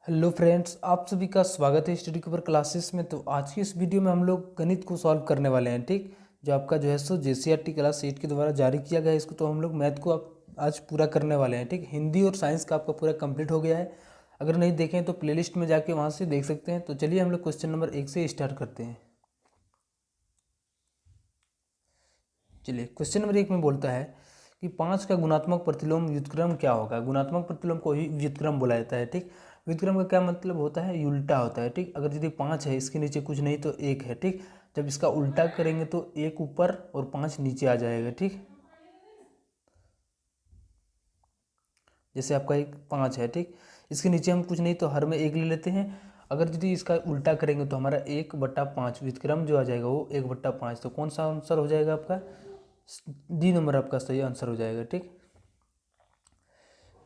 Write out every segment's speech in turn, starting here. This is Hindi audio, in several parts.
हेलो फ्रेंड्स, आप सभी का स्वागत है स्टडी कवर क्लासेस में। तो आज की इस वीडियो में हम लोग गणित को सॉल्व करने वाले हैं। ठीक, जो आपका जो है सो JCRT क्लास 8 के द्वारा जारी किया गया है, इसको तो हम लोग मैथ को आप आज पूरा करने वाले हैं। ठीक, हिंदी और साइंस का आपका पूरा कंप्लीट हो गया है। अगर नहीं देखें तो प्लेलिस्ट में जाके वहाँ से देख सकते हैं। तो चलिए हम लोग क्वेश्चन नंबर 1 से स्टार्ट करते हैं। चलिए, क्वेश्चन नंबर 1 में बोलता है कि 5 का गुणात्मक प्रतिलोम व्युत्क्रम क्या होगा। गुणात्मक प्रतिलोम को ही व्युत्क्रम बोला जाता है। ठीक, व्युत्क्रम का क्या मतलब होता है, उल्टा होता है। ठीक, अगर यदि 5 है, इसके नीचे कुछ नहीं तो 1 है। ठीक, जब इसका उल्टा करेंगे तो 1 ऊपर और 5 नीचे आ जाएगा। ठीक, जैसे आपका एक 5 है। ठीक, इसके नीचे हम कुछ नहीं तो हर में 1 ले लेते हैं। अगर यदि इसका उल्टा करेंगे तो हमारा 1/5 व्युत्क्रम जो आ जाएगा वो 1/5। तो कौन सा आंसर हो जाएगा आपका, डी नंबर आपका सही आंसर हो जाएगा। ठीक,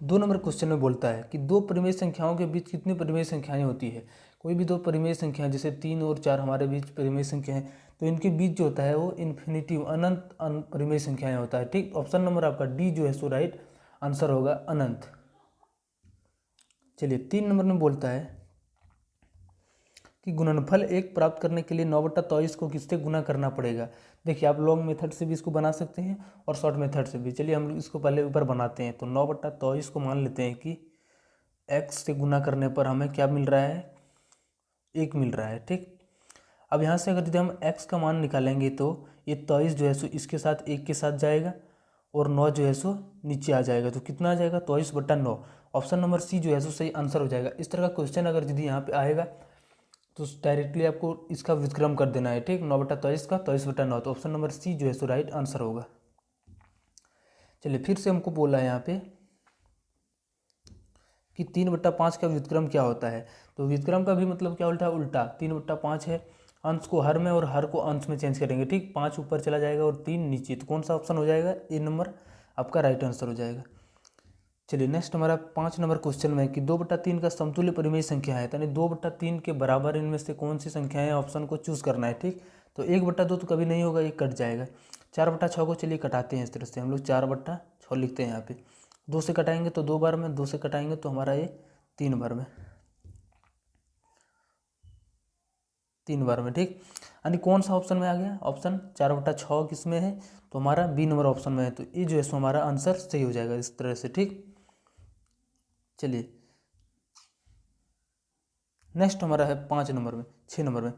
2 नंबर क्वेश्चन में बोलता है कि दो परिमेय संख्याओं के बीच कितनी परिमेय संख्याएं होती है। कोई भी दो परिमेय संख्याएं, जैसे 3 और 4 हमारे बीच परिमेय संख्या है, तो इनके बीच जो होता है वो इन्फिनिटिव अनंत परिमेय संख्याएं होता है। ठीक, ऑप्शन नंबर आपका डी जो है सो राइट आंसर होगा, अनंत। चलिए, 3 नंबर में बोलता है कि गुणनफल 1 प्राप्त करने के लिए 9/23 को किससे गुना करना पड़ेगा। देखिए, आप लॉन्ग मेथड से भी इसको बना सकते हैं और शॉर्ट मेथड से भी। चलिए हम लोग इसको पहले ऊपर बनाते हैं। तो 9/23 को मान लेते हैं कि x से गुना करने पर हमें क्या मिल रहा है, 1 मिल रहा है। ठीक, अब यहाँ से अगर यदि हम x का मान निकालेंगे तो ये 23 जो है सो इसके साथ 1 के साथ जाएगा और 9 जो है सो नीचे आ जाएगा। तो कितना आ जाएगा, 23/9। ऑप्शन नंबर सी जो है सो सही आंसर हो जाएगा। इस तरह का क्वेश्चन अगर यदि यहाँ पे आएगा तो डायरेक्टली आपको इसका व्युत्क्रम कर देना है। ठीक, 9/23 का 23/9। तो ऑप्शन नंबर सी जो है सो राइट आंसर होगा। चलिए, फिर से हमको बोला है यहाँ पे कि 3/5 का व्युत्क्रम क्या होता है। तो व्युत्क्रम का भी मतलब क्या उल्टा उल्टा 3/5 है, अंश को हर में और हर को अंश में चेंज करेंगे। ठीक, 5 ऊपर चला जाएगा और 3 नीचे। तो कौन सा ऑप्शन हो जाएगा, ए नंबर आपका राइट आंसर हो जाएगा। चलिए, नेक्स्ट हमारा 5 नंबर क्वेश्चन में कि 2/3 का समतुल्य परिमेय संख्या है, यानी 2/3 के बराबर इनमें से कौन सी संख्या है, ऑप्शन को चूज करना है। ठीक, तो 1/2 तो कभी नहीं होगा, ये कट जाएगा। 4/6 को चलिए कटाते हैं। इस तरह से हम लोग 4/6 लिखते हैं। यहाँ पे 2 से कटाएंगे तो 2 बार में, 2 से कटाएंगे तो हमारा ये 3 बार में, 3 बार में। ठीक, यानी कौन सा ऑप्शन में आ गया, ऑप्शन 4/6 किस में है, तो हमारा बी नंबर ऑप्शन में है। तो ये जो है सो हमारा आंसर सही हो जाएगा इस तरह से। ठीक, चलिए नेक्स्ट हमारा है 5 नंबर में, 6 नंबर में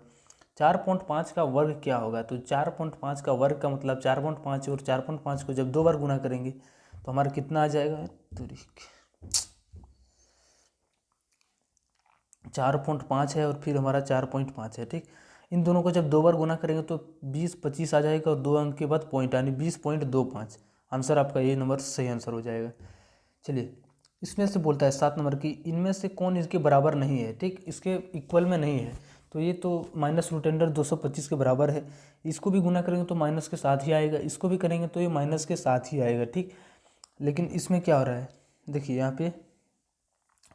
4.5 का वर्ग क्या होगा। तो 4.5 का वर्ग का मतलब 4.5 और 4.5 को जब 2 बार गुना करेंगे तो हमारा कितना आ जाएगा, तो 4.5 है और फिर हमारा 4.5 है। ठीक, इन दोनों को जब 2 बार गुना करेंगे तो 20-25 आ जाएगा और 2 अंक के बाद पॉइंट, यानी 20.25। आंसर आपका ये नंबर सही आंसर हो जाएगा। चलिए, इसमें से बोलता है 7 नंबर की इनमें से कौन इसके बराबर नहीं है। ठीक, इसके इक्वल में नहीं है। तो ये तो -√225 के बराबर है। इसको भी गुना करेंगे तो माइनस के साथ ही आएगा, इसको भी करेंगे तो ये माइनस के साथ ही आएगा। ठीक, लेकिन इसमें क्या हो रहा है, देखिए यहाँ पे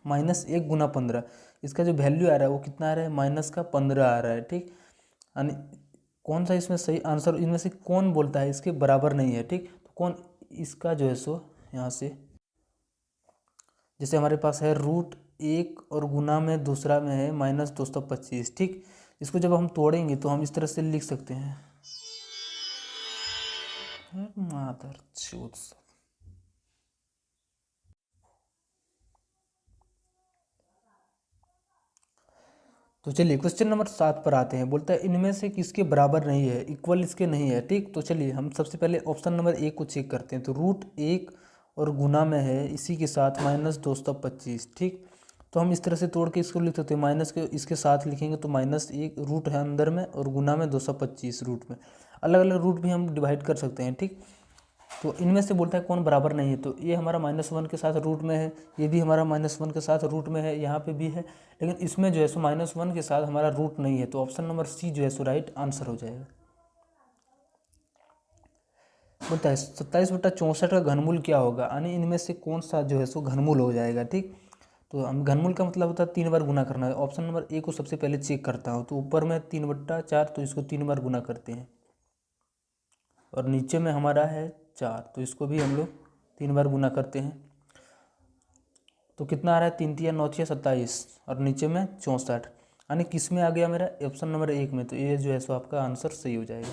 -1 × 15, इसका जो वैल्यू आ रहा है वो कितना आ रहा है, -15 आ रहा है। ठीक, यानी कौन सा इसमें सही आंसर, इनमें से कौन बोलता है इसके बराबर नहीं है। ठीक, तो कौन इसका जो है सो यहाँ से, जैसे हमारे पास है √1 और गुना में दूसरा में है -225। ठीक, इसको जब हम तोड़ेंगे तो हम इस तरह से लिख सकते हैं, मादर चोद। तो चलिए क्वेश्चन नंबर 7 पर आते हैं। बोलता है इनमें से किसके बराबर नहीं है, इक्वल इसके नहीं है। ठीक, तो चलिए हम सबसे पहले ऑप्शन नंबर 1 को चेक करते हैं। तो √1 और गुना में है इसी के साथ -225। ठीक, तो हम इस तरह से तोड़ के इसको लिख सकते हैं, माइनस के इसके साथ लिखेंगे तो -1 रूट है अंदर में और गुना में 225 रूट में, अलग अलग रूट भी हम डिवाइड कर सकते हैं। ठीक, तो इनमें से बोलता है कौन बराबर नहीं है। तो ये हमारा -1 के साथ रूट में है, ये भी हमारा -1 के साथ रूट में है, यहाँ पे भी है, लेकिन इसमें जो है सो -1 के साथ हमारा रूट नहीं है। तो ऑप्शन नंबर सी जो है सो राइट आंसर हो जाएगा। बोलता है 27/64 का घनमूल क्या होगा, यानी इनमें से कौन सा जो है सो घनमूल हो जाएगा। ठीक, तो हम घनमूल का मतलब होता है 3 बार गुना करना है। ऑप्शन नंबर ए को सबसे पहले चेक करता हूँ। तो ऊपर में 3/4, तो इसको 3 बार गुना करते हैं और नीचे में हमारा है 4, तो इसको भी हम लोग 3 बार गुना करते हैं। तो कितना आ रहा है 3 तिया 9 तिया 27 और नीचे में 64, यानी किस में आ गया मेरा ऑप्शन नंबर 1 में। तो ये जो है सो आपका आंसर सही हो जाएगा।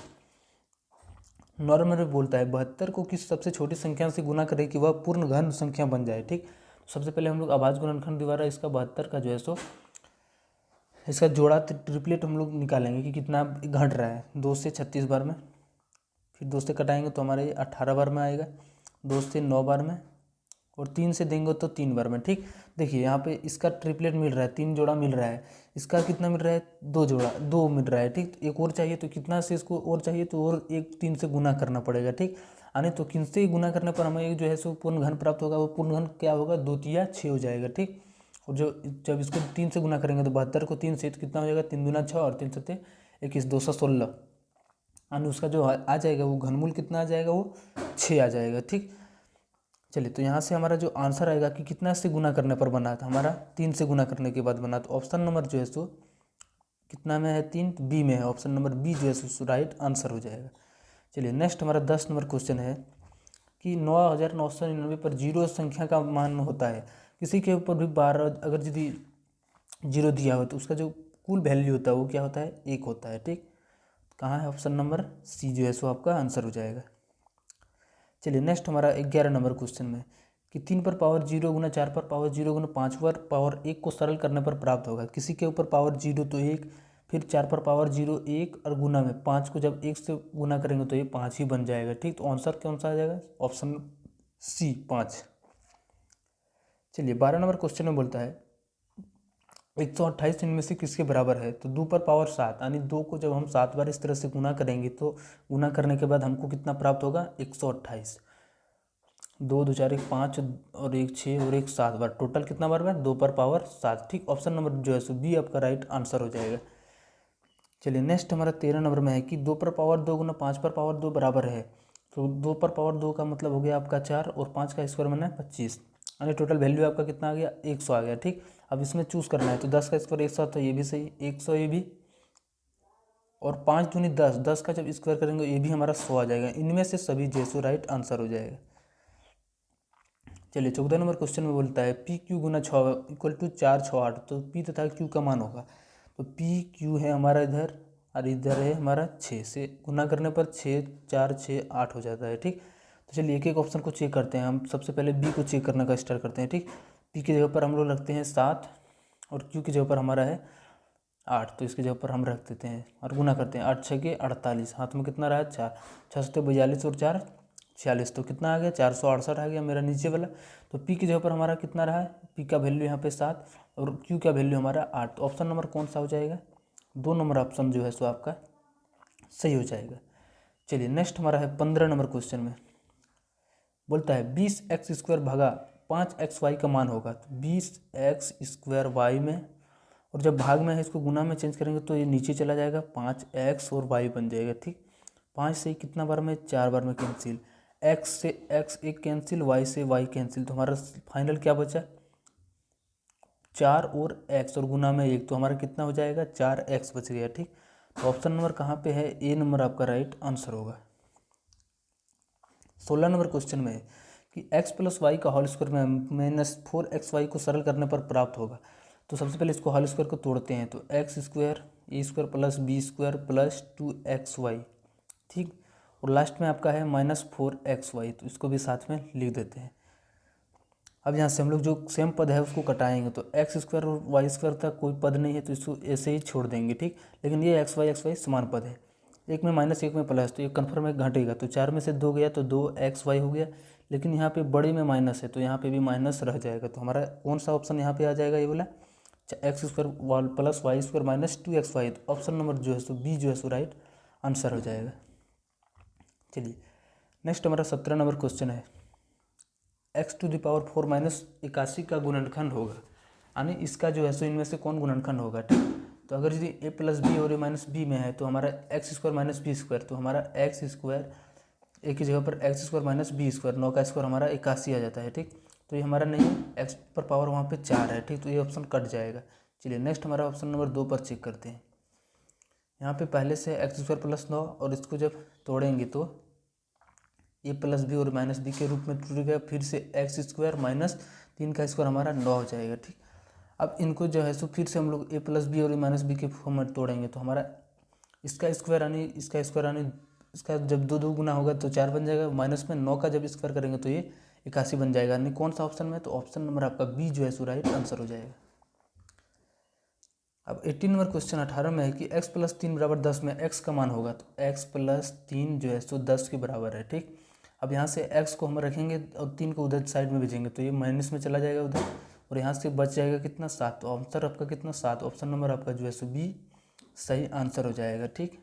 नॉर्मल में बोलता है 72 को किस सबसे छोटी संख्या से गुना करें कि वह पूर्ण घन संख्या बन जाए। ठीक, सबसे पहले हम लोग अभाज्य गुणनखंड द्वारा इसका 72 का जो है सो इसका जोड़ा ट्रिपलेट हम लोग निकालेंगे कि कितना घट रहा है 2 से 36 बार में, फिर 2 से कटाएंगे तो हमारे 18 बार में आएगा, 2 से 9 बार में, और 3 से देंगे तो 3 बार में। ठीक, देखिए यहाँ पे इसका ट्रिपलेट मिल रहा है, 3 जोड़ा मिल रहा है, इसका कितना मिल रहा है 2 जोड़ा 2 मिल रहा है। ठीक, तो एक और चाहिए तो कितना से इसको और चाहिए तो और एक 3 से गुना करना पड़ेगा। ठीक, यानी तो किन से गुना करने पर हमें एक जो है सो पूर्ण घन प्राप्त होगा, वो पूर्ण घन क्या होगा 2 तिया 6 हो जाएगा। ठीक, और जो जब इसको 3 से गुना करेंगे तो 72 को 3 से तो कितना हो जाएगा 3 दूना 6 और 3 सत्ते 21 216, यानी उसका जो आ जाएगा वो घनमूल कितना आ जाएगा वो 6 आ जाएगा। ठीक, चलिए तो यहाँ से हमारा जो आंसर आएगा कि कितना से गुना करने पर बना था, हमारा 3 से गुना करने के बाद बना। तो ऑप्शन नंबर जो है सो कितना में है 3, बी में है, ऑप्शन नंबर बी जो है सो राइट आंसर हो जाएगा। चलिए नेक्स्ट हमारा 10 नंबर क्वेश्चन है कि 9999 पर जीरो संख्या का मान होता है, किसी के ऊपर भी 12 अगर यदि जीरो दिया हो तो उसका जो कुल वैल्यू होता है वो क्या होता है 1 होता है। ठीक, कहाँ है ऑप्शन नंबर सी जो है सो आपका आंसर हो जाएगा। चलिए नेक्स्ट हमारा 11 नंबर क्वेश्चन में कि 3 पर पावर 0 गुना 4 पर पावर 0 गुना 5 पर पावर 1 को सरल करने पर प्राप्त होगा। किसी के ऊपर पावर 0 तो 1, फिर 4 पर पावर 0 1 और गुना में 5 को जब 1 से गुना करेंगे तो ये 5 ही बन जाएगा। ठीक, तो आंसर कौन सा आ जाएगा ऑप्शन सी 5। चलिए 12 नंबर क्वेश्चन में बोलता है 128 इनमें से किसके बराबर है। तो 2 पर पावर 7, यानी 2 को जब हम 7 बार इस तरह से गुना करेंगे तो गुना करने के बाद हमको कितना प्राप्त होगा 128। 2 2 4 1 5 और 1 6 और 1 7 बार, टोटल कितना बार में 2 पर पावर 7। ठीक, ऑप्शन नंबर जो है सो बी आपका राइट आंसर हो जाएगा। चलिए नेक्स्ट हमारा 13 नंबर में है कि 2 पर पावर 2 गुना 5 पर पावर 2 बराबर है। तो 2 पर पावर 2 का मतलब हो गया आपका 4 और 5 का स्क्वायर बना है 25, यानी टोटल वैल्यू आपका कितना आ गया 100 आ गया। ठीक, अब इसमें चूज़ करना है तो 10 का स्क्वायर 100 तो ये भी सही 100 ये भी, और 5 दूनी 10, 10 का जब स्क्वायर करेंगे ये भी हमारा 100 आ जाएगा। इनमें से सभी जैसो राइट आंसर हो जाएगा। चलिए 14 नंबर क्वेश्चन में बोलता है पी क्यू गुना 6 इक्वल टू 4 6 8, तो पी तथा क्यू का मान होगा। तो पी क्यू है हमारा इधर और इधर है हमारा 6 से गुना करने पर 6 4 6 8 हो जाता है। ठीक, तो चलिए एक एक ऑप्शन को चेक करते हैं। हम सबसे पहले बी को चेक करने का स्टार्ट करते हैं। ठीक, पी की जगह पर हम लोग रखते हैं 7 और क्यू की जगह पर हमारा है 8, तो इसकी जगह पर हम रख देते हैं और गुना करते हैं 8 6 के 48, हाथ में कितना रहा 4, 6 7 42 और 4 46, तो कितना आ गया 468 आ गया मेरा नीचे वाला। तो पी की जगह पर हमारा कितना रहा है, पी का वैल्यू यहाँ पे 7 और क्यू का वैल्यू हमारा 8, तो ऑप्शन नंबर कौन सा हो जाएगा 2 नंबर ऑप्शन जो है सो आपका सही हो जाएगा। चलिए नेक्स्ट हमारा है 15 नंबर क्वेश्चन में बोलता है 20x² भागा 5xy का मान होगा। तो 20x² वाई में, और जब भाग में है इसको गुना में चेंज करेंगे तो ये नीचे चला जाएगा 5x और y बन जाएगा। ठीक, 5 से कितना बार में 4 बार में कैंसिल, x से x एक कैंसिल, y से y कैंसिल, तो हमारा फाइनल क्या बचा 4 और x और गुना में 1, तो हमारा कितना हो जाएगा 4x बच गया। ठीक, तो ऑप्शन नंबर कहाँ पे है ए नंबर आपका राइट आंसर होगा। 16 नंबर क्वेश्चन में है कि x + y का होल स्क्वायर में -4xy को सरल करने पर प्राप्त होगा। तो सबसे पहले इसको होल स्क्वायर को तोड़ते हैं तो x² a² + b² + 2xy। ठीक, और लास्ट में आपका है -4xy, तो इसको भी साथ में लिख देते हैं। अब यहाँ से हम लोग जो सेम पद है उसको कटाएंगे तो x² और y² तक कोई पद नहीं है तो इसको ऐसे ही छोड़ देंगे। ठीक, लेकिन ये xy समान पद है, एक में माइनस एक में प्लस, तो ये कन्फर्म है घटेगा, तो 4 में से 2 गया तो 2xy हो गया, लेकिन यहाँ पे बड़े में माइनस है तो यहाँ पे भी माइनस रह जाएगा। तो हमारा कौन सा ऑप्शन यहाँ पे आ जाएगा ये बोला x² + y² - 2xy, तो ऑप्शन नंबर जो है सो बी जो है सो राइट आंसर हो जाएगा। चलिए नेक्स्ट हमारा 17 नंबर क्वेश्चन है x⁴ - 81 का गुणनखंड होगा, यानी इसका जो है सो इनमें से कौन गुणनखंड होगा। ठीक, तो अगर यदि a + b और a - b में है तो हमारा x² - b², तो हमारा x² a की जगह पर x² - b², 9 का स्क्वायर हमारा 81 आ जाता है। ठीक, तो ये हमारा नहीं है, x पर पावर वहाँ पे 4 है। ठीक, तो ये ऑप्शन कट जाएगा। चलिए नेक्स्ट हमारा ऑप्शन नंबर 2 पर चेक करते हैं। यहाँ पे पहले से x² + 9 और इसको जब तोड़ेंगे तो a + b और -b के रूप में टूट गया, फिर से x² 3 का स्क्वायर हमारा 9 हो जाएगा। ठीक, अब इनको जो है सो फिर से हम लोग a प्लस बी और a माइनस बी के फॉर्म में तोड़ेंगे, तो हमारा इसका स्क्वायर यानी इसका स्क्वायर यानी इसका जब दो गुना होगा तो 4 बन जाएगा, माइनस में 9 का जब स्क्वायर करेंगे तो ये 81 बन जाएगा। यानी कौन सा ऑप्शन में, तो ऑप्शन नंबर आपका बी जो है सो राइट आंसर हो जाएगा। अब 18 नंबर क्वेश्चन 18 में है कि x प्लस 3 बराबर 10 में x का मान होगा, तो x प्लस 3 जो है सो 10 के बराबर है। ठीक, अब यहाँ से x को हम रखेंगे और 3 को उधर साइड में भेजेंगे तो ये माइनस में चला जाएगा उधर, और यहाँ से बच जाएगा कितना 7, तो आंसर आपका कितना 7, ऑप्शन नंबर आपका जो है सो बी सही आंसर हो जाएगा। ठीक,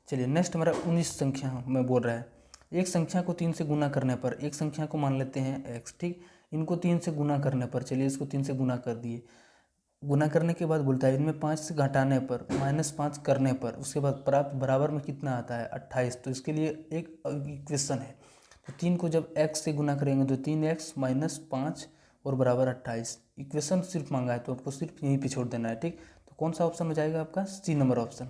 चलिए नेक्स्ट हमारा 19 संख्या में बोल रहा है, एक संख्या को 3 से गुना करने पर, एक संख्या को मान लेते हैं x। ठीक, इनको 3 से गुना करने पर, चलिए इसको 3 से गुना कर दिए, गुना करने के बाद बोलता है इनमें 5 से घटाने पर, -5 करने पर, उसके बाद प्राप्त बराबर में कितना आता है 28। तो इसके लिए एक इक्वेशन है, तो 3 को जब x से गुना करेंगे तो 3x - 5 और बराबर 28। इक्वेशन सिर्फ मांगा है तो आपको सिर्फ यहीं पे छोड़ देना है। ठीक, तो कौन सा ऑप्शन हो जाएगा आपका सी नंबर ऑप्शन,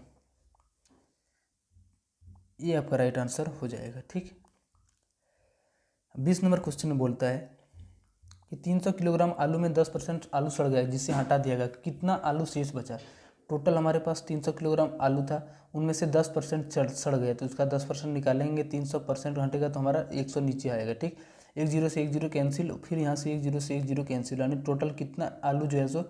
ये आपका राइट आंसर हो जाएगा। ठीक, 20 नंबर क्वेश्चन में बोलता है कि 300 किलोग्राम आलू में 10% आलू सड़ गया जिसे हटा दिया गया, कितना आलू शेष बचा। टोटल हमारे पास 300 किलोग्राम आलू था, उनमें से 10% सड़ गया, तो उसका 10% निकालेंगे, 300% हटेगा तो हमारा 100 नीचे आएगा। ठीक, 1 0 से 1 0 कैंसिल, फिर यहाँ से 1 0 से 1 0 कैंसिल, यानी टोटल कितना आलू जो है सो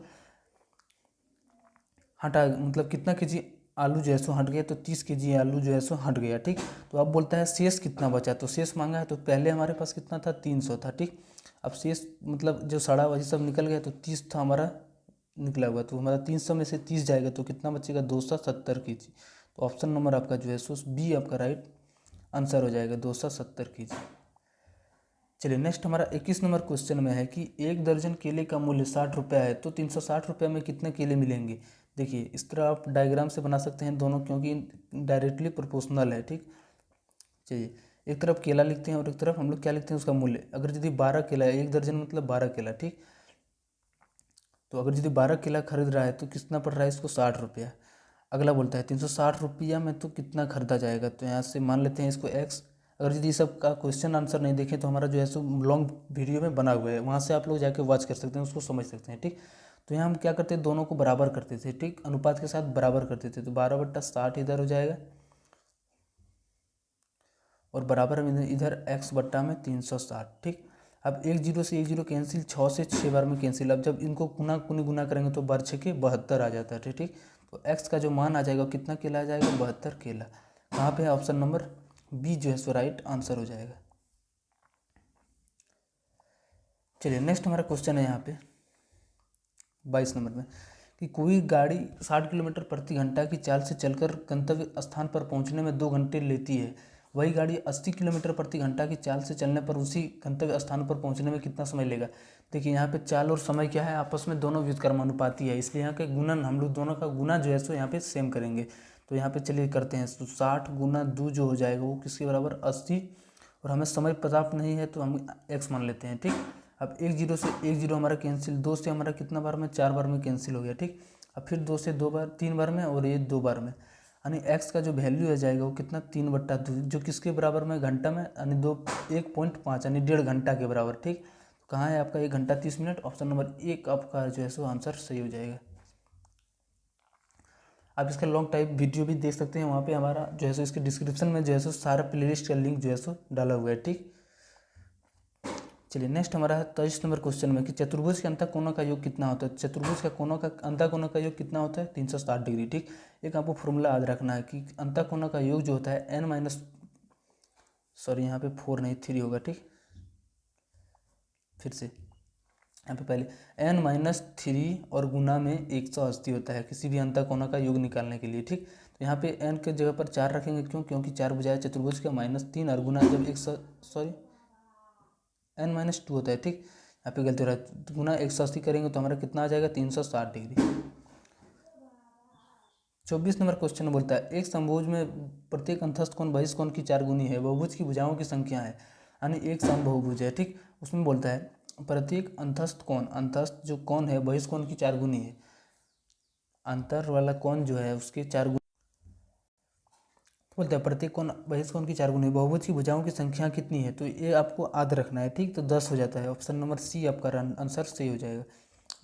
हटा, मतलब कितना केजी आलू जो है सो हट गया, तो 30 केजी आलू जो है सो हट गया। ठीक, तो अब बोलता है शेष कितना बचा, तो शेष मांगा है, तो पहले हमारे पास कितना था 300 था। ठीक, अब शेष मतलब जो सड़ा हुआ सब निकल गया, तो 30 था हमारा निकला हुआ, तो हमारा 300 में से 30 जाएगा तो कितना बचेगा 270 केजी। तो ऑप्शन नंबर आपका जो है सो बी आपका राइट आंसर हो जाएगा 270 केजी। चलिए नेक्स्ट हमारा 21 नंबर क्वेश्चन में है कि 1 दर्जन केले का मूल्य 60 रुपये है, तो 360 रुपये में कितने केले मिलेंगे। देखिए इस तरह आप डायग्राम से बना सकते हैं दोनों, क्योंकि डायरेक्टली प्रोपोर्शनल है। ठीक, चलिए एक तरफ केला लिखते हैं और एक तरफ हम लोग क्या लिखते हैं उसका मूल्य। अगर यदि 12 केला है, 1 दर्जन मतलब 12 केला। ठीक, तो अगर यदि 12 केला खरीद रहा है तो कितना पड़ रहा है इसको 60 रुपया। अगला बोलता है 360 रुपया में तो कितना खरीदा जाएगा, तो यहाँ से मान लेते हैं इसको x। अगर यदि सब का क्वेश्चन आंसर नहीं देखें तो हमारा जो है सो लॉन्ग वीडियो में बना हुआ है, वहाँ से आप लोग जाके वॉच कर सकते हैं, उसको समझ सकते हैं। ठीक, तो यहाँ हम क्या करते हैं दोनों को बराबर करते थे। ठीक, अनुपात के साथ बराबर करते थे, तो 12/60 इधर हो जाएगा और बराबर में इधर x बट्टा में 360। ठीक, अब 1 0 से 1 0 कैंसिल, 6 से 6 बार में कैंसिल। अब जब इनको गुना करेंगे तो 12 6 के 72 आ जाता है। ठीक, तो x का जो मान आ जाएगा कितना केला आ जाएगा 72 केला। कहाँ पे है ऑप्शन नंबर बी जो है सो राइट आंसर हो जाएगा। चलिए नेक्स्ट हमारा क्वेश्चन है यहाँ पे 22 नंबर में कि कोई गाड़ी 60 किलोमीटर प्रति घंटा की चाल से चलकर गंतव्य स्थान पर पहुँचने में 2 घंटे लेती है, वही गाड़ी 80 किलोमीटर प्रति घंटा की चाल से चलने पर उसी गंतव्य स्थान पर पहुंचने में कितना समय लेगा। देखिए यहाँ पे चाल और समय क्या है, आपस में दोनों व्युत्क्रमानुपाती है, इसलिए यहाँ के गुणन हम लोग दोनों का गुना जो है सो यहाँ पे सेम करेंगे। तो यहाँ पे चलिए करते हैं, तो 60 गुना 2 जो हो जाएगा वो किसके बराबर 80, और हमें समय पता नहीं है तो हम x मान लेते हैं। ठीक, अब 1 0 से 1 0 हमारा कैंसिल, 2 से हमारा कितना बार में 4 बार में कैंसिल हो गया। ठीक, अब फिर 2 से 2 बार 3 बार में और ये 2 बार में, यानी x का जो वैल्यू आ जाएगा वो कितना 3/2, जो किसके बराबर में घंटा में, यानी 1.5 यानी 1.5 घंटा के बराबर। ठीक, तो कहाँ है आपका 1 घंटा 30 मिनट, ऑप्शन नंबर 1 आपका जो है सो आंसर सही हो जाएगा। आप इसका लॉन्ग टाइप वीडियो भी देख सकते हैं, वहाँ पे हमारा जो है सो इसके डिस्क्रिप्शन में जो है सो सारा प्लेलिस्ट का लिंक जो है सो डाला हुआ है। ठीक, चलिए नेक्स्ट हमारा है 23 नंबर क्वेश्चन में कि चतुर्भुज के अंतःकोणों का योग कितना होता है। चतुर्भुज का कोणों का अंतःकोणों का योग कितना होता है 360 डिग्री। ठीक, एक आपको फॉर्मूला याद रखना है कि अंतःकोणों का योग जो होता है यहाँ पे 4 नहीं 3 होगा। ठीक, फिर से यहाँ पे पहले n-3 और गुना में 180 होता है किसी भी अंतःकोणों का योग निकालने के लिए। ठीक, तो यहाँ पे n के जगह पर 4 रखेंगे, क्यों, क्योंकि 4 बजाय चतुर्भुज का -3 और गुना जब n-2 होता है। ठीक, यहाँ पे गलती हो रहा है, गुना 180 करेंगे तो हमारा कितना आ जाएगा 360 डिग्री। 24 नंबर क्वेश्चन बोलता है एक समभुज में प्रत्येक अंतस्थ कोण बहिष्ठ कोण की 4 गुनी है, बहुभुज की भुजाओं की संख्या है, यानी एक समबहुभुज है। ठीक, उसमें बोलता है प्रत्येक अंतस्थ कोण, अंतस्थ जो कोण है बहिष्ठ कोण की 4 गुनी है, अंतर वाला कोण जो है उसके 4 गुनी। बोलते हैं प्रत्येक कोण बहिष्कोण की 4 गुनी बहुभुज की भुजाओं की संख्या कितनी है, तो ये आपको याद रखना है, ठीक। तो 10 हो जाता है, ऑप्शन नंबर सी आपका आंसर सही हो जाएगा।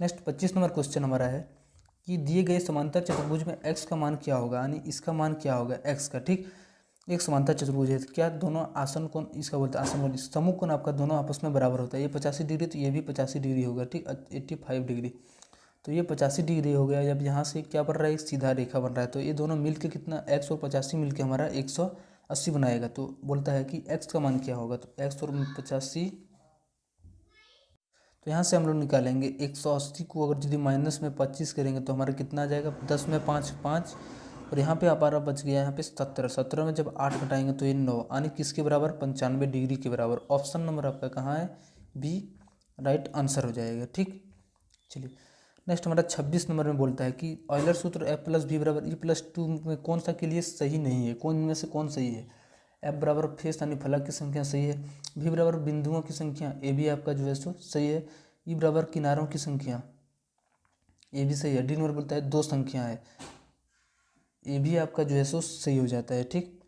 नेक्स्ट 25 नंबर क्वेश्चन हमारा है कि दिए गए समांतर चतुर्भुज में x का मान क्या होगा, यानी इसका मान क्या होगा x का, ठीक। एक समांतर चतुर्भुज है, क्या दोनों आसन कोण, इसका बोलते हैं आसन कोण, समूह कोण आपका दोनों आपस में बराबर होता है, ये 85 डिग्री तो ये भी 85 डिग्री होगा, ठीक। 85 डिग्री, तो ये 85 डिग्री हो गया। जब यहाँ से क्या बन रहा है, एक सीधा रेखा बन रहा है, तो ये दोनों मिलके कितना x और 85 मिलके हमारा 180 बनाएगा। तो बोलता है कि x का मान क्या होगा, तो x और 85, तो यहाँ से हम लोग निकालेंगे 180 को अगर यदि माइनस में 25 करेंगे तो हमारा कितना आ जाएगा, 10 में 5 5, और यहाँ पे हमारा बच गया यहाँ पे 17, 17 में जब 8 घटाएंगे तो ये 9, यानी किसके बराबर, 95 डिग्री के बराबर। ऑप्शन नंबर आपका कहाँ है, बी राइट आंसर हो जाएगा, ठीक। चलिए नेक्स्ट हमारा 26 नंबर में बोलता है कि ऑयलर सूत्र F प्लस बी बराबर E+2 में कौन सा के लिए सही नहीं है, कौन इनमें से कौन सही है। F बराबर फेस यानी फलक की संख्या सही है, B बराबर बिंदुओं की संख्या, ए भी आपका जो है सो सही है, E बराबर किनारों की संख्या, ये भी सही है, डी नंबर बोलता है 2 संख्या है, ये भी आपका जो है सो सही हो जाता है, ठीक।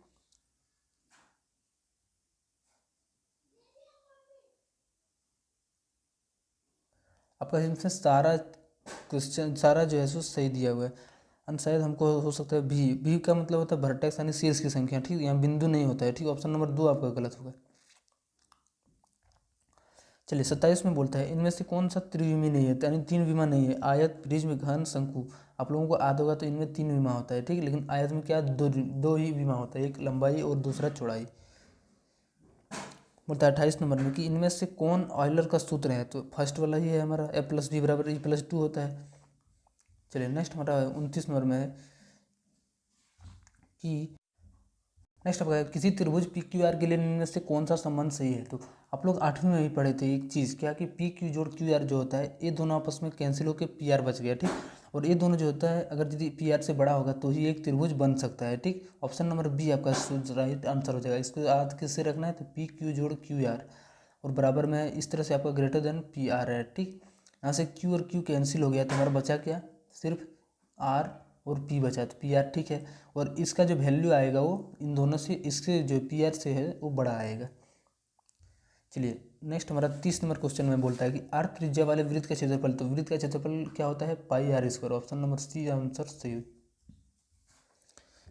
आपका इसमें सारा क्वेश्चन सारा जो है सो सही दिया हुआ है, एंड शायद हमको हो सकता है भी का मतलब होता है वर्टेक्स यानी शीर्ष की संख्या, ठीक। यहाँ बिंदु नहीं होता है, ठीक। ऑप्शन नंबर 2 आपका गलत होगा। चलिए 27 में बोलता है इनमें से कौन सा त्रिविमी नहीं है, यानी 3 विमा नहीं है, आयत, प्रिज्म, घन, शंकु। आप लोगों को याद होगा तो इनमें 3 विमा होता है, ठीक। लेकिन आयत में क्या, दो ही विमा होता है, एक लंबाई और दूसरा चौड़ाई। बोलता है 28 नंबर में कि इनमें से कौन ऑयलर का सूत्र है, तो फर्स्ट वाला ही है हमारा, F प्लस बी बराबर E+2 होता है। चलिए नेक्स्ट हमारा 29 नंबर में है कि नेक्स्ट आपका किसी त्रिभुज पी क्यू आर के लिए इनमें से कौन सा संबंध सही है। तो आप लोग 8वीं में भी पढ़े थे एक चीज़, क्या कि पी क्यू जोड़ क्यू आर जो होता है, ये दोनों आपस में कैंसिल होकर पी आर बच गया, ठीक। और ये दोनों जो होता है अगर यदि पी आर से बड़ा होगा तो ही एक त्रिभुज बन सकता है, ठीक। ऑप्शन नंबर बी आपका राइट आंसर हो जाएगा। इसको याद किससे रखना है, तो पी क्यू जोड़ क्यू आर, और बराबर में इस तरह से आपका ग्रेटर देन पी आर है, ठीक। यहाँ से क्यू और क्यू कैंसिल हो गया तो हमारा बचा क्या, सिर्फ आर और पी बचा, तो पी आर, ठीक है। और इसका जो वैल्यू आएगा वो इन दोनों से, इसके जो पी आर से है वो बड़ा आएगा। चलिए नेक्स्ट हमारा 30 नंबर क्वेश्चन में बोलता है कि आर त्रिज्या वाले वृत्त का क्षेत्रफल, तो वृत्त का क्षेत्रफल क्या होता है, pi r square. Option number C answer सही।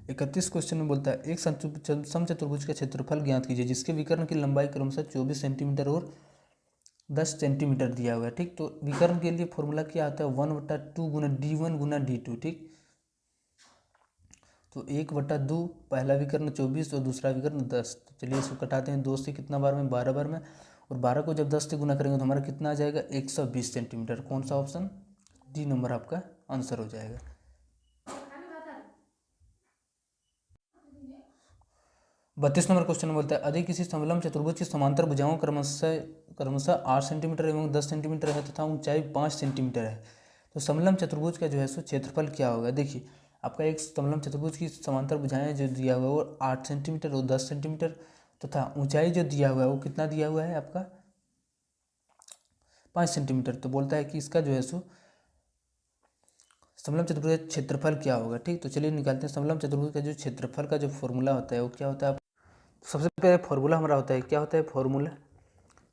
31 क्वेश्चन में बोलता है एक समचतुर्भुज का क्षेत्रफल ज्ञात कीजिए जिसके विकर्ण की लंबाई क्रमशः 24 सेंटीमीटर और 10 सेंटीमीटर दिया हुआ है, ठीक। तो विकर्ण के लिए फॉर्मूला क्या आता है, 1/2 गुना D1 गुना D2, ठीक। तो 1/2, पहला विकर्ण 24 और दूसरा विकर्ण 10। तो चलिए इसको कटाते हैं, 2 से कितना बार में, 12 बार में, और 12 को जब 10 से गुना करेंगे तो हमारा कितना आ जाएगा, 120 सेंटीमीटर। कौन सा ऑप्शन, डी नंबर आपका आंसर हो जाएगा। 32 नंबर क्वेश्चन में बोलता है यदि किसी समलंब चतुर्भुज की समांतर भुजाओं क्रमशः 8 सेंटीमीटर एवं 10 सेंटीमीटर है तथा ऊंचाई 5 सेंटीमीटर है, तो समलंब चतुर्भुज का जो है सो क्षेत्रफल क्या होगा। देखिए आपका एक समलंब चतुर्भुज की समांतर भुजाएं जो दिया हुआ है वो 8 सेंटीमीटर और 10 सेंटीमीटर, तथा ऊंचाई जो दिया हुआ है वो कितना दिया हुआ है आपका, 5 सेंटीमीटर। तो बोलता है कि इसका जो है सो समलंब चतुर्भुज का क्षेत्रफल क्या होगा, ठीक। तो चलिए निकालते हैं समलंब चतुर्भुज का जो क्षेत्रफल का जो फॉर्मूला होता है वो क्या होता है। सबसे पहले फॉर्मूला हमारा होता है, क्या होता है फॉर्मूला,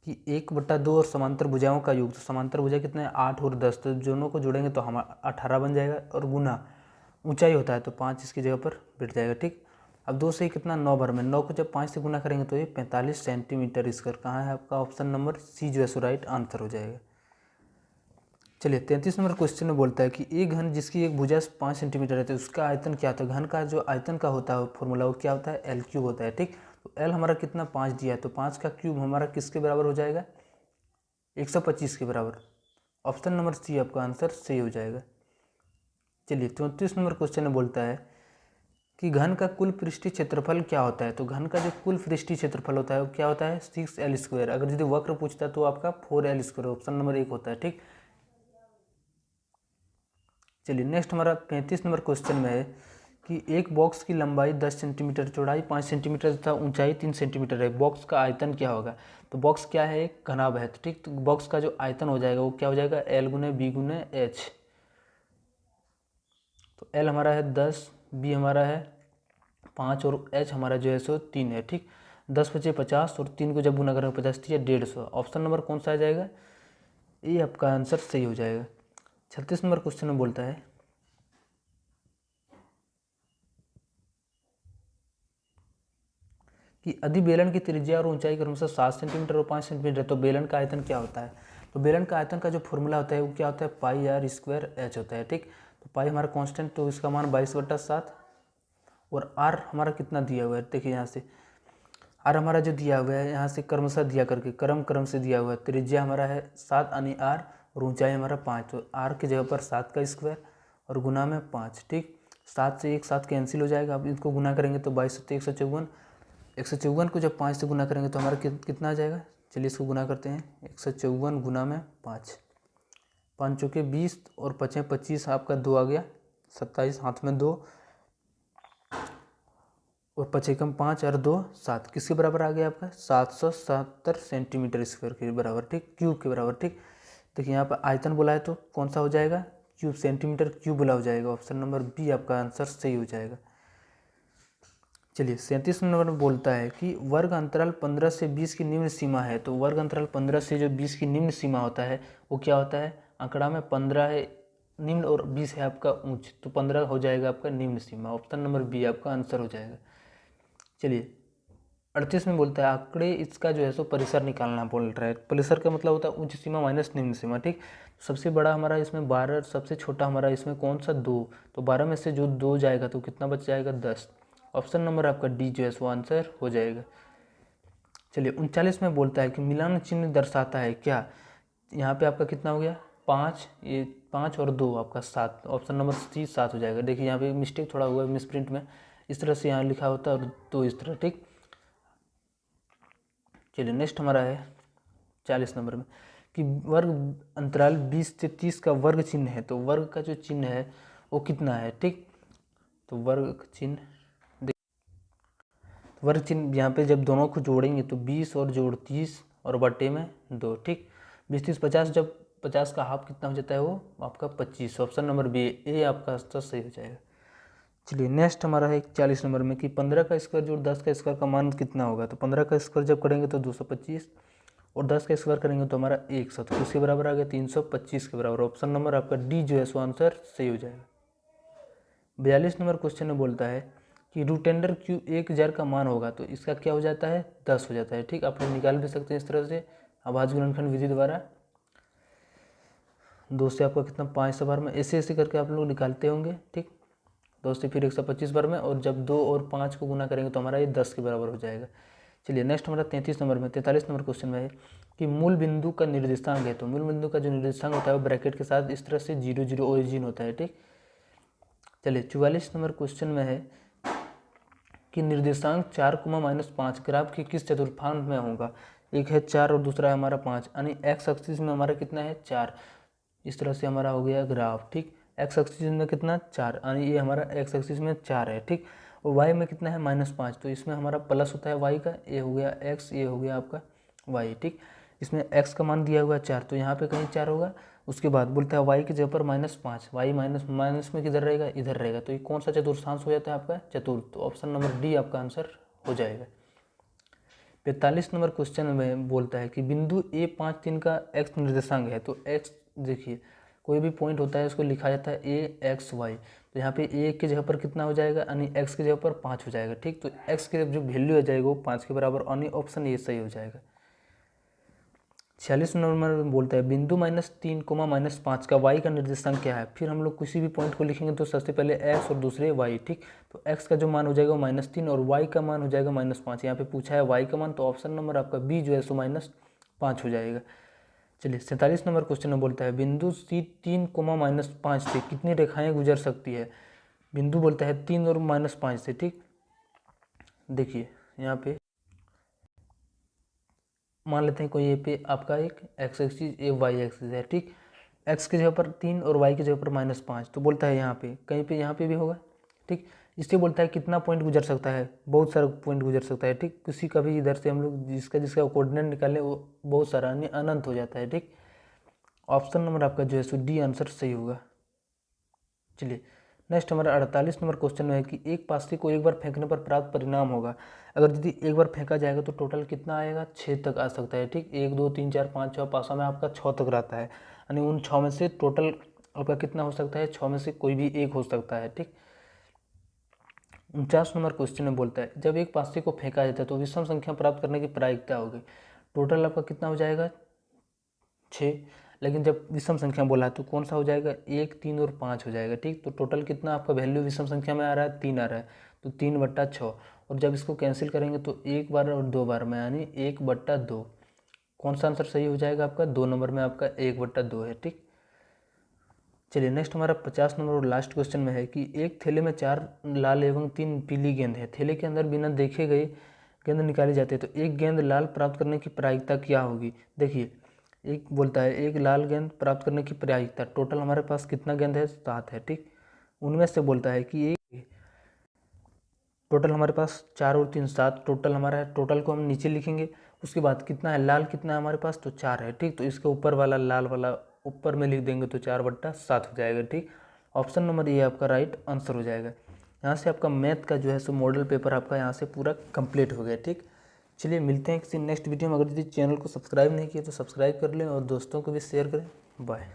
कि 1/2 और समांतर भुजाओं का योग, तो समांतर भुजा कितने हैं, 8 और 10, तो दोनों को जोड़ेंगे तो हमारा 18 बन जाएगा, और गुना ऊंचाई होता है तो 5 इसकी जगह पर बैठ जाएगा, ठीक। अब 2 से कितना, 9 बार में, 9 को जब 5 से गुना करेंगे तो ये 45 सेंटीमीटर स्क्वायर। कहाँ है आपका ऑप्शन नंबर सी जो है सो राइट आंसर हो जाएगा। चलिए 33 नंबर क्वेश्चन में बोलता है कि एक घन जिसकी एक भुजा 5 सेंटीमीटर है तो उसका आयतन क्या होता है। घन का जो आयतन का होता है फॉर्मूला वो क्या होता है, एल क्यूब होता है, ठीक। तो एल हमारा कितना, 5 दिया है, तो 5 का क्यूब हमारा किसके बराबर हो जाएगा, 125 के बराबर। ऑप्शन नंबर सी आपका आंसर सही हो जाएगा। चलिए 34 नंबर क्वेश्चन में बोलता है कि घन का कुल पृष्ठीय क्षेत्रफल क्या होता है। तो घन का जो कुल पृष्ठीय क्षेत्रफल होता है वो क्या होता है, 6L स्क्वायर। अगर यदि वक्र पूछता है तो आपका 4L स्क्वायर, ऑप्शन नंबर 1 होता है, ठीक। चलिए नेक्स्ट हमारा 35 नंबर क्वेश्चन में है कि एक बॉक्स की लंबाई 10 सेंटीमीटर, चौड़ाई 5 सेंटीमीटर तथा ऊंचाई 3 सेंटीमीटर है, बॉक्स का आयतन क्या होगा। तो बॉक्स क्या है, एक घनाभ है, तो ठीक। तो बॉक्स का जो आयतन हो जाएगा वो क्या हो जाएगा, L गुने बी गुने एच। तो L हमारा है 10, बी हमारा है 5 और h हमारा जो है सो 3 है। ठीक, 10 बचे 50 और 3 को जब गुना करेंगे 50 है 150। ऑप्शन नंबर कौन सा आ जाएगा? ये आपका आंसर सही हो जाएगा। 36 नंबर क्वेश्चन में बोलता है कि यदि बेलन की त्रिज्या और ऊंचाई क्रमशः 7 सेंटीमीटर और 5 सेंटीमीटर है तो बेलन का आयतन क्या होता है? तो बेलन का आयतन का जो फॉर्मूला होता है वो क्या होता है? पाई आर स्क्वायर एच होता है। ठीक, तो पाई हमारा कांस्टेंट, तो इसका मान 22/7 और आर हमारा कितना दिया हुआ है? देखिए यहाँ से आर हमारा जो दिया हुआ है यहाँ से क्रमशः दिया करके क्रम से दिया हुआ है। त्रिज्या हमारा है 7 यानी आर और ऊंचाई हमारा 5, तो आर की जगह पर 7 का स्क्वायर और गुना में 5। ठीक, 7 से 1 7 कैंसिल हो जाएगा। अब इसको गुना करेंगे तो 22 7 154, 154 को जब 5 से गुना करेंगे तो हमारा कितना आ जाएगा? चलिए इसको गुना करते हैं। 154 गुना में 5, 5 चौके 20 और 5 25, आपका 2 आ गया 27, हाथ में 2 और 5 एकम 5 और 2 7, किसके बराबर आ गया आपका? 770 सेंटीमीटर स्क्वायर के बराबर। ठीक, क्यूब के बराबर। ठीक, देखिए यहाँ पर आयतन बोला है तो कौन सा हो जाएगा? क्यूब, सेंटीमीटर क्यूब बोला हो जाएगा। ऑप्शन नंबर बी आपका आंसर सही हो जाएगा। चलिए 37 नंबर में बोलता है कि वर्ग अंतराल 15 से 20 की निम्न सीमा है। तो वर्ग अंतराल 15 से जो 20 की निम्न सीमा होता है वो क्या होता है? आंकड़ा में 15 है निम्न और 20 है आपका उच्च, तो 15 हो जाएगा आपका निम्न सीमा। ऑप्शन नंबर बी आपका आंसर हो जाएगा। चलिए 38 में बोलता है आंकड़े इसका जो है सो परिसर निकालना बोल रहा है। परिसर का मतलब होता है उच्च सीमा माइनस निम्न सीमा। ठीक, सबसे बड़ा हमारा इसमें 12, सबसे छोटा हमारा इसमें कौन सा? 2, तो 12 में से जो 2 जाएगा तो कितना बच जाएगा? 10। ऑप्शन नंबर आपका डी जो है सो आंसर हो जाएगा। चलिए 39 में बोलता है कि मिलान चिन्ह दर्शाता है क्या? यहाँ पे आपका कितना हो गया? 5, ये 5 और 2 आपका 7। ऑप्शन नंबर सी 7 हो जाएगा। देखिए यहाँ पे मिस्टेक थोड़ा हुआ है मिसप्रिंट में, इस तरह से यहाँ लिखा होता है और 2 इस तरह। ठीक, चलिए नेक्स्ट हमारा है 40 नंबर में कि वर्ग अंतराल 20 से 30 का वर्ग चिन्ह है। तो वर्ग का जो चिन्ह है वो कितना है? ठीक, तो वर्ग चिन्ह यहाँ पे जब दोनों को जोड़ेंगे तो 20 और जोड़ 30 और बटे में 2। ठीक, 20 30 50, जब 50 का हाफ कितना हो जाता है? वो आपका 25। ऑप्शन नंबर बी ए आपका आंसर सही हो जाएगा। चलिए नेक्स्ट हमारा है 40 नंबर में कि 15 का स्क्वायर जोड़ 10 का स्क्वायर का मान कितना होगा? तो 15 का स्क्वायर जब करेंगे तो 225 और 10 का स्क्वायर करेंगे तो हमारा 100, तो किसके बराबर आ गया? 325 के बराबर। ऑप्शन नंबर आपका डी जो है सो आंसर सही हो जाएगा। 42 नंबर क्वेश्चन में बोलता है कि रूट अंडर क्यूब 1000 का मान होगा, तो इसका क्या हो जाता है? 10 हो जाता है। ठीक, आप लोग निकाल भी सकते हैं इस तरह से अभाज्य गुणनखंड विधि द्वारा। 2 से आपका कितना? 5 बार में ऐसे ऐसे करके आप लोग निकालते होंगे। ठीक, 2 से फिर 125 बार में, और जब 2 और 5 को गुना करेंगे तो हमारा ये 10 के बराबर हो जाएगा। चलिए नेक्स्ट हमारा 43 नंबर में 43 नंबर क्वेश्चन में है कि मूल बिंदु का निर्देशांक है। तो मूल बिंदु का जो निर्देशांक होता है वो ब्रैकेट के साथ इस तरह से 0 0 ओरिजिन होता है। ठीक, चलिए 44 नंबर क्वेश्चन में है कि निर्देशांक 4, -5 ग्राफ के किस चतुर्थांश में होगा? एक है 4 और दूसरा है हमारा 5, यानी एक्स एक्सिस में हमारा कितना है? 4। इस तरह से हमारा हो गया ग्राफ। ठीक, एक्स एक्सिस में कितना? 4, यानी ये हमारा एक्स एक्सिस में 4 है। ठीक, और वाई में कितना है? -5, तो इसमें हमारा प्लस होता है वाई का, ये हो गया एक्स, ये हो गया आपका वाई। ठीक, इसमें एक्स का मान दिया हुआ है 4, तो यहाँ पे कहीं 4 होगा। उसके बाद बोलता है वाई की जगह पर -5, वाई माइनस में किधर रहेगा? इधर रहेगा, तो ये कौन सा चतुर्थांश हो जाता है आपका? चतुर्थ। तो ऑप्शन नंबर डी आपका आंसर हो जाएगा। 45 नंबर क्वेश्चन में बोलता है कि बिंदु A5 3 का एक्स निर्देशांक है। तो एक्स देखिए कोई भी पॉइंट होता है उसको लिखा जाता है AXY, तो यहाँ पे ए की जगह पर कितना हो जाएगा? यानी एक्स की जगह पर 5 हो जाएगा। ठीक, तो एक्स की जो वैल्यू आ जाएगा वो 5 के बराबर, यानी ऑप्शन ए सही हो जाएगा। 46 नंबर में बोलता है बिंदु -3, -5 का वाई का निर्देशांक क्या है? फिर हम लोग किसी भी पॉइंट को लिखेंगे तो सबसे पहले एक्स और दूसरे वाई। ठीक, तो एक्स का जो मान हो जाएगा वो -3 और वाई का मान हो जाएगा -5। यहाँ पे पूछा है वाई का मान, तो ऑप्शन नंबर आपका बी जो है सो -5 हो जाएगा। चलिए 47 नंबर क्वेश्चन में बोलता है बिंदु C3, -5 से कितनी रेखाएं गुजर सकती है? बिंदु बोलता है 3 और -5 से। ठीक, देखिए यहाँ पे मान लेते हैं कोई ये पे आपका एक एक्स एक्सिस, एक वाई एक्सिस है। ठीक, एक्स की जगह पर 3 और वाई की जगह पर -5, तो बोलता है यहाँ पे कहीं पे यहाँ पे भी होगा। ठीक, इससे बोलता है कितना पॉइंट गुजर सकता है? बहुत सारा पॉइंट गुजर सकता है। ठीक, किसी का भी इधर से हम लोग जिसका जिसका कोऑर्डिनेट निकालें वो बहुत सारा अनंत हो जाता है। ठीक, ऑप्शन नंबर आपका जो है सो डी आंसर सही होगा। चलिए नेक्स्ट हमारा 48 नंबर क्वेश्चन में है कि एक पासी को एक बार फेंकने पर प्राप्त परिणाम होगा। अगर यदि एक बार फेंका जाएगा तो टोटल कितना आएगा, 6 तक आ सकता है। ठीक, 1 2 3 4 5 6 पासों में आपका 6 तक रहता है, यानी उन 6 में से टोटल आपका कितना हो सकता है, 6 में से कोई भी एक हो सकता है। ठीक, 49 नंबर क्वेश्चन में बोलता है जब एक पासी को फेंका जाता है तो विषम संख्या प्राप्त करने की प्रायिकता होगी। टोटल आपका कितना हो जाएगा, 6, लेकिन जब विषम संख्या बोला है तो कौन सा हो जाएगा, 1 3 और 5 हो जाएगा। ठीक, तो टोटल कितना आपका वैल्यू विषम संख्या में आ रहा है, 3 आ रहा है, तो 3/6। और जब इसको कैंसिल करेंगे तो 1 बार और 2 बार में, यानी 1/2। कौन सा आंसर सही हो जाएगा आपका, 2 नंबर में आपका 1/2 है। ठीक, चलिए नेक्स्ट हमारा 50 नंबर और लास्ट क्वेश्चन में है कि एक थैले में 4 लाल एवं 3 पीली गेंद है। थैले के अंदर बिना देखे गए गेंद निकाली जाती है, तो एक गेंद लाल प्राप्त करने की प्रायिकता क्या होगी। देखिए, एक बोलता है एक लाल गेंद प्राप्त करने की प्रायिकता, टोटल हमारे पास कितना गेंद है, 7 है। ठीक, उनमें से बोलता है कि एक टोटल हमारे पास 4 और 3 7 टोटल हमारा है। टोटल को हम नीचे लिखेंगे, उसके बाद कितना है, लाल कितना है हमारे पास, तो 4 है। ठीक, तो इसके ऊपर वाला लाल वाला ऊपर में लिख देंगे तो 4/7 हो जाएगा। ठीक, ऑप्शन नंबर ए आपका राइट आंसर हो जाएगा। यहाँ से आपका मैथ का जो है सो मॉडल पेपर आपका यहाँ से पूरा कंप्लीट हो गया। ठीक, चलिए मिलते हैं किसी नेक्स्ट वीडियो में। अगर यदि चैनल को सब्सक्राइब नहीं किया तो सब्सक्राइब कर लें और दोस्तों को भी शेयर करें। बाय।